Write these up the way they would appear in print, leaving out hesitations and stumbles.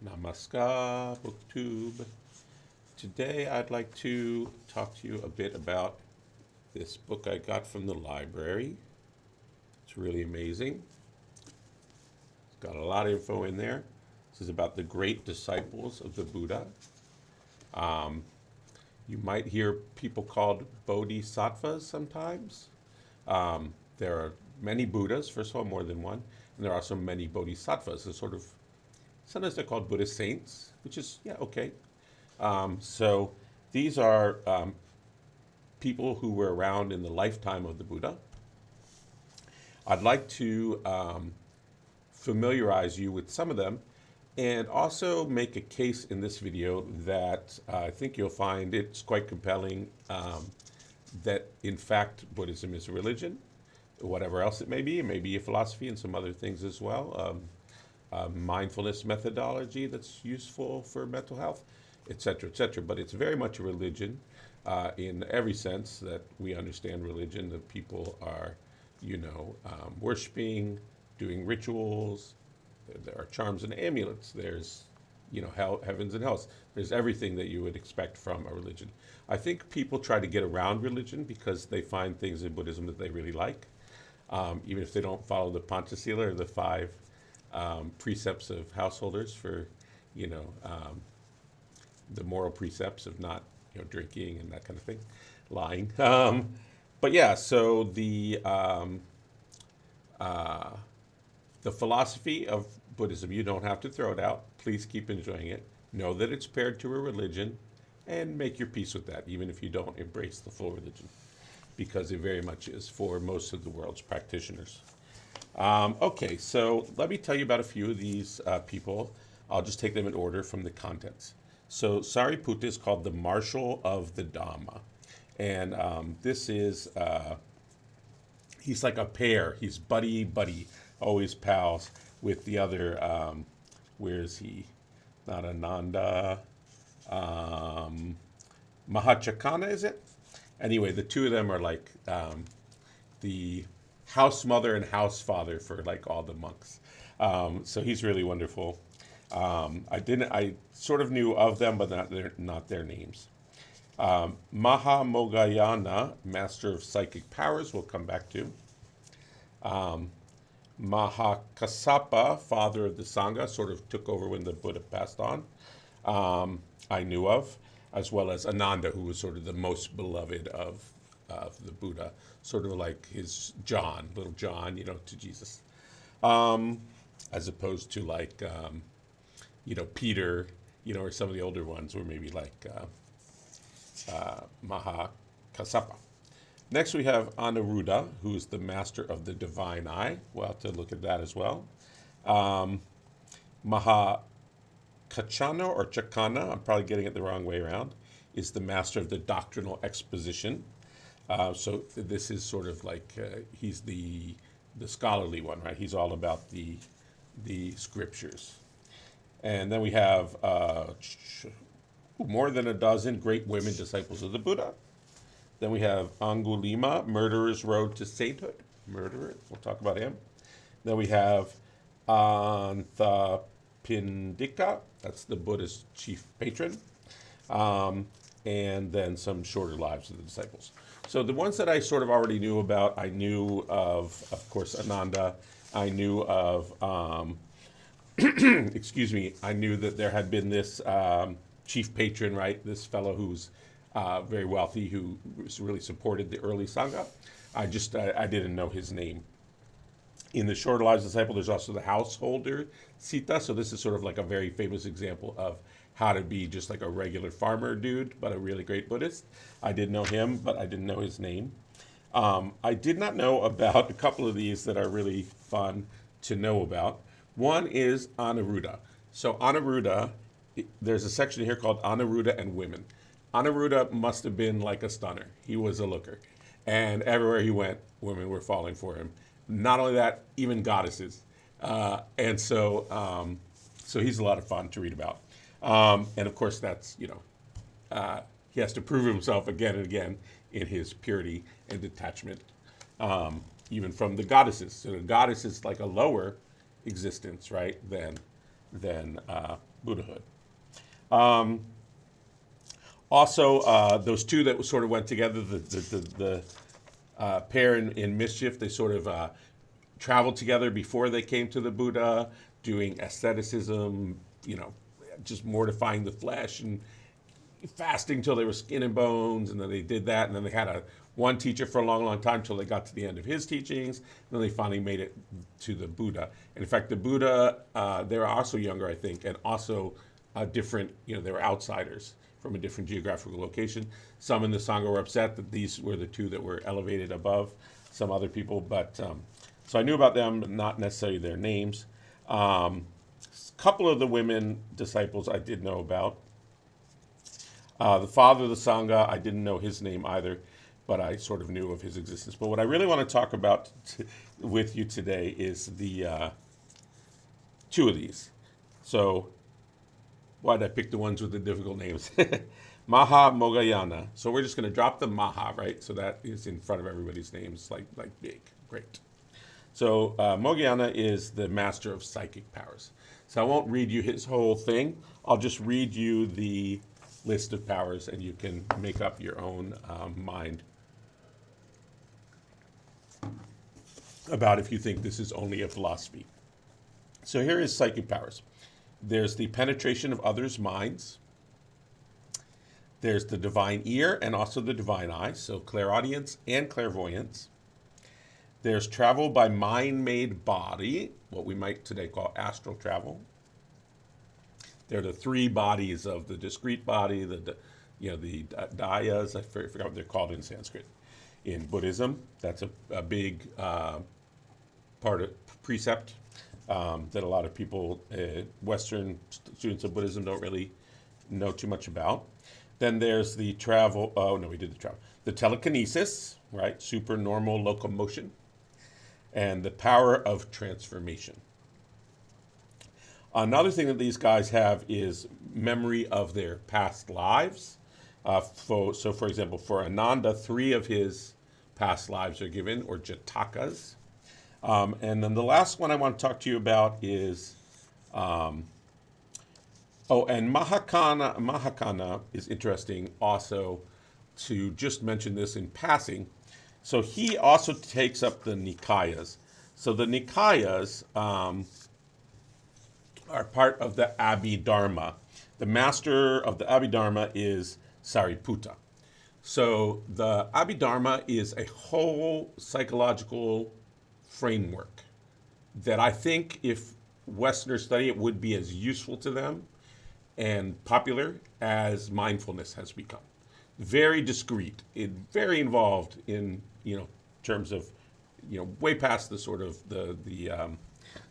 Namaskar, BookTube. Today I'd like to talk to you a bit about this book I got from the library. It's really amazing. It's got a lot of info in there. This is about the great disciples of the Buddha. Um, you might hear people called bodhisattvas sometimes. There are many Buddhas, first of all, more than one, and there are also many bodhisattvas. They're sort of, sometimes they're called Buddhist saints, which is, yeah, okay. So these are people who were around in the lifetime of the Buddha. I'd like to familiarize you with some of them and also make a case in this video that I think you'll find it's quite compelling that in fact Buddhism is a religion, whatever else it may be a philosophy and some other things as well. Mindfulness methodology that's useful for mental health, etc., etc. But it's very much a religion in every sense that we understand religion. That people are, worshiping, doing rituals. There are charms and amulets. There's, heavens and hells. There's everything that you would expect from a religion. I think people try to get around religion because they find things in Buddhism that they really like, even if they don't follow the Panchasila or the five precepts of householders for, the moral precepts of not, drinking and that kind of thing, lying. But yeah, so the philosophy of Buddhism, you don't have to throw it out. Please keep enjoying it. Know that it's paired to a religion and make your peace with that, even if you don't embrace the full religion, because it very much is for most of the world's practitioners. Okay, so let me tell you about a few of these people. I'll just take them in order from the contents. So Sariputta is called the Marshal of the Dhamma. And this is, he's like a pair. He's buddy, always pals with the other, where is he? Not Ananda. Mahachakana, is it? Anyway, the two of them are like the house mother and house father for like all the monks. So he's really wonderful. I sort of knew of them, but not their names. Mahamogayana, master of psychic powers, we'll come back to. Mahakassapa, father of the Sangha, sort of took over when the Buddha passed on. I knew of, as well as Ananda, who was sort of the most beloved of the Buddha, sort of like his John, little John, to Jesus, as opposed to like, Peter, or some of the older ones were maybe like Mahakassapa. Next, we have Anuruddha, who's the master of the divine eye. We'll have to look at that as well. Mahakachana or Chakana, I'm probably getting it the wrong way around, is the master of the doctrinal exposition. So this is sort of like, he's the scholarly one, right? He's all about the scriptures. And then we have more than a dozen great women disciples of the Buddha. Then we have Angulima, Murderer's Road to Sainthood. Murderer, we'll talk about him. Then we have Anthapindika, that's the Buddha's chief patron. And then some shorter lives of the disciples. So the ones that I sort of already knew about, I knew of course, Ananda. I knew of, excuse me, I knew that there had been this chief patron, right? This fellow who's very wealthy, who really supported the early Sangha. I didn't know his name. In the Shorter Lives Disciple, there's also the householder Sita. So this is sort of like a very famous example of how to be just like a regular farmer dude, but a really great Buddhist. I did know him, but I didn't know his name. I did not know about a couple of these that are really fun to know about. One is Anuruddha. So Anuruddha, there's a section here called Anuruddha and Women. Anuruddha must have been like a stunner. He was a looker. And everywhere he went, women were falling for him. Not only that, even goddesses. And so he's a lot of fun to read about. And of course, that's, he has to prove himself again and again in his purity and detachment, even from the goddesses. So the goddess is like a lower existence, right, than than Buddhahood. Also, those two that sort of went together, the pair in mischief, they sort of traveled together before they came to the Buddha, doing asceticism, just mortifying the flesh and fasting till they were skin and bones, and then they did that, and then they had one teacher for a long, long time till they got to the end of his teachings, and then they finally made it to the Buddha. And in fact, the Buddha, they were also younger, I think, and also different, they were outsiders from a different geographical location. Some in the Sangha were upset that these were the two that were elevated above some other people, but so I knew about them, but not necessarily their names. A couple of the women disciples I did know about. The father of the Sangha, I didn't know his name either, but I sort of knew of his existence. But what I really want to talk about with you today is the two of these. So why did I pick the ones with the difficult names? Maha Mogayana. So we're just going to drop the Maha, right? So that is in front of everybody's names, like big. Great. So Mogayana is the master of psychic powers. So I won't read you his whole thing. I'll just read you the list of powers, and you can make up your own mind about if you think this is only a philosophy. So here is psychic powers. There's the penetration of others' minds. There's the divine ear and also the divine eye, so clairaudience and clairvoyance. There's travel by mind-made body, what we might today call astral travel. There are the three bodies of the discrete body, the dayas, I forgot what they're called in Sanskrit. In Buddhism, that's a big part of precept that a lot of people, Western students of Buddhism, don't really know too much about. Then there's the travel, the telekinesis, right? Supernormal locomotion. And the power of transformation. Another thing that these guys have is memory of their past lives. For example, for Ananda, 3 of his past lives are given, or jatakas. And then the last one I want to talk to you about is, and Mahakana is interesting also, to just mention this in passing. So he also takes up the Nikayas. So the Nikayas are part of the Abhidharma. The master of the Abhidharma is Sariputta. So the Abhidharma is a whole psychological framework that I think if Westerners study it would be as useful to them and popular as mindfulness has become. Very discreet, very involved in terms of way past the sort of the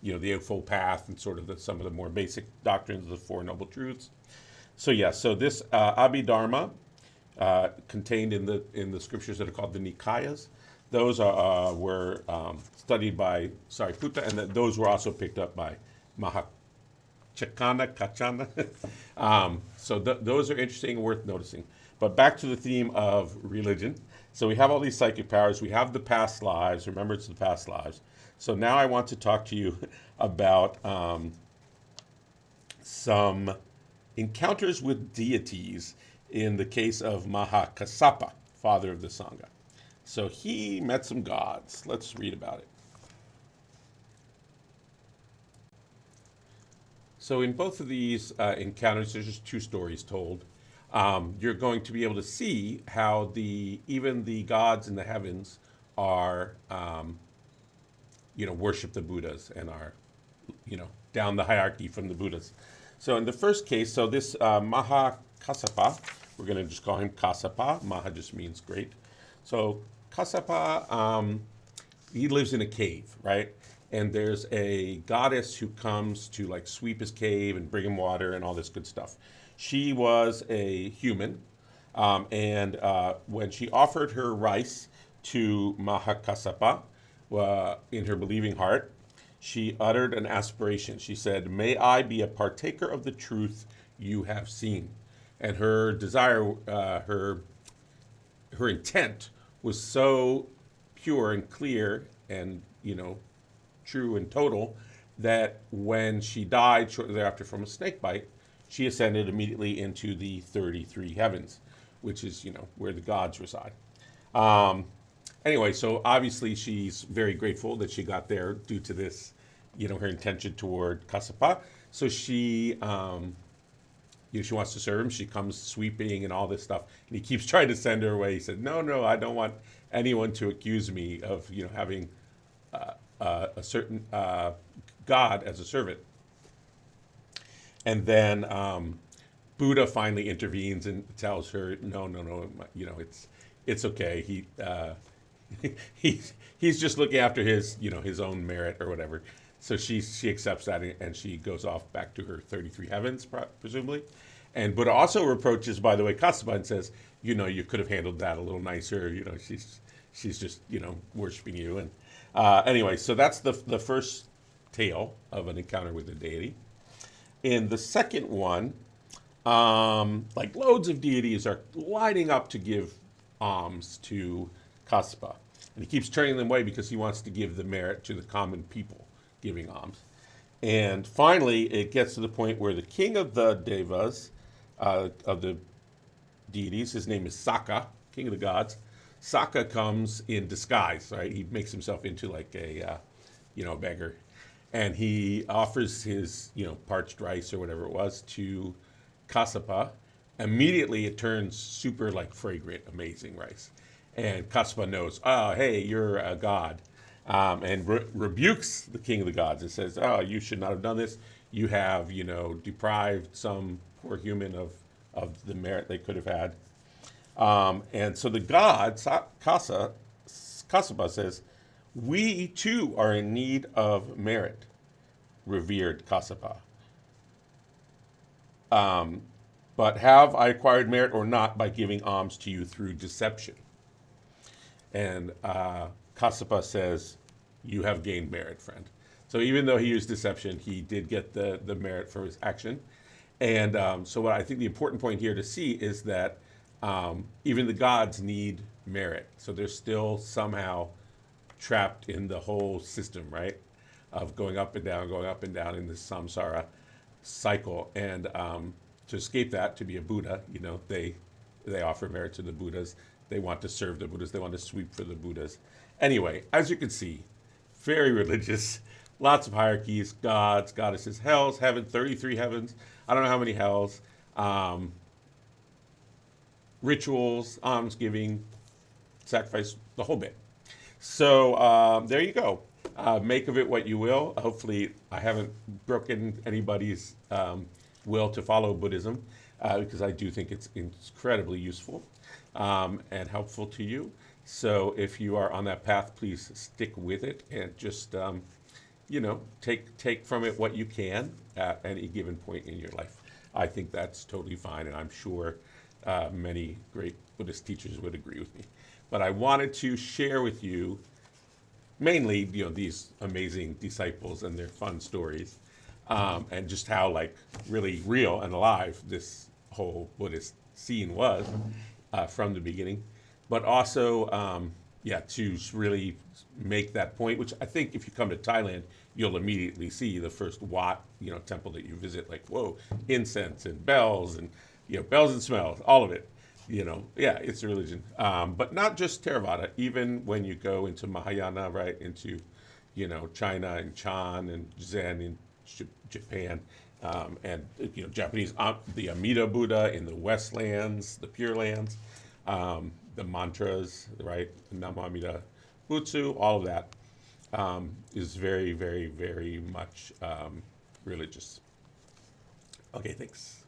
Eightfold Path and sort of some of the more basic doctrines of the Four Noble Truths. So this Abhidharma contained in the scriptures that are called the Nikayas. Those were studied by Sariputta, and those were also picked up by Kachana. So those are interesting and worth noticing. But back to the theme of religion. So we have all these psychic powers. We have the past lives. Remember, it's the past lives. So now I want to talk to you about some encounters with deities in the case of Mahakassapa, father of the Sangha. So he met some gods. Let's read about it. So in both of these encounters, there's just 2 stories told. You're going to be able to see how even the gods in the heavens are, worship the Buddhas and are, down the hierarchy from the Buddhas. So in the first case, so this Mahakassapa, we're going to just call him Kassapa. Maha just means great. So Kassapa, he lives in a cave, right? And there's a goddess who comes to sweep his cave and bring him water and all this good stuff. She was a human, and when she offered her rice to Mahakassapa in her believing heart, she uttered an aspiration. She said, "May I be a partaker of the truth you have seen." And her desire, her intent was so pure and clear and, true and total that when she died shortly thereafter from a snake bite, she ascended immediately into the 33 heavens, which is, where the gods reside. Um, anyway, so obviously she's very grateful that she got there due to this, her intention toward Kasapa. So she wants to serve him. She comes sweeping and all this stuff, and he keeps trying to send her away. He said, "No, no, I don't want anyone to accuse me of, having a certain God as a servant." And then Buddha finally intervenes and tells her, "No, no, no, it's okay. He's just looking after his own merit or whatever." So she accepts that, and she goes off back to her 33 heavens, presumably. And Buddha also reproaches, by the way, Kassapa, and says, you could have handled that a little nicer. She's just worshiping you. And anyway, so that's the first tale of an encounter with the deity. In the second one, like loads of deities are lining up to give alms to Kassapa. And he keeps turning them away because he wants to give the merit to the common people giving alms. And finally, it gets to the point where the king of the devas, of the deities, his name is Saka, king of the gods. Saka comes in disguise, right? He makes himself into like a beggar. And he offers his, parched rice or whatever it was to Kassapa. Immediately it turns super like fragrant, amazing rice. And Kassapa knows, oh, hey, you're a god. And rebukes the king of the gods. It says, oh, you should not have done this. You have, deprived some poor human of the merit they could have had. And so the god, Kassapa says, we too are in need of merit, revered Kassapa. But have I acquired merit or not by giving alms to you through deception? And Kassapa says, you have gained merit, friend. So even though he used deception, he did get the merit for his action. And so what I think the important point here to see is that even the gods need merit. So they're still somehow trapped in the whole system, right? Of going up and down in this samsara cycle. And to escape that, to be a Buddha, they offer merit to the Buddhas. They want to serve the Buddhas. They want to sweep for the Buddhas. Anyway, as you can see, very religious, lots of hierarchies, gods, goddesses, hells, heaven, 33 heavens. I don't know how many hells. Rituals, almsgiving, sacrifice, the whole bit. So there you go. Make of it what you will. Hopefully, I haven't broken anybody's will to follow Buddhism, because I do think it's incredibly useful and helpful to you. So if you are on that path, please stick with it and just, take from it what you can at any given point in your life. I think that's totally fine, and I'm sure many great Buddhist teachers would agree with me. But I wanted to share with you mainly, these amazing disciples and their fun stories, and just how really real and alive this whole Buddhist scene was from the beginning. But also, to really make that point, which I think if you come to Thailand, you'll immediately see the first Wat, temple that you visit, whoa, incense and bells and, bells and smells, all of it. It's a religion. But not just Theravada, even when you go into Mahayana, right, into, China and Chan and Zen in Japan, and, Japanese, the Amida Buddha in the Westlands, the Pure Lands, the mantras, right, Namo Amida Butsu, all of that is very, very, very much religious. Okay, thanks.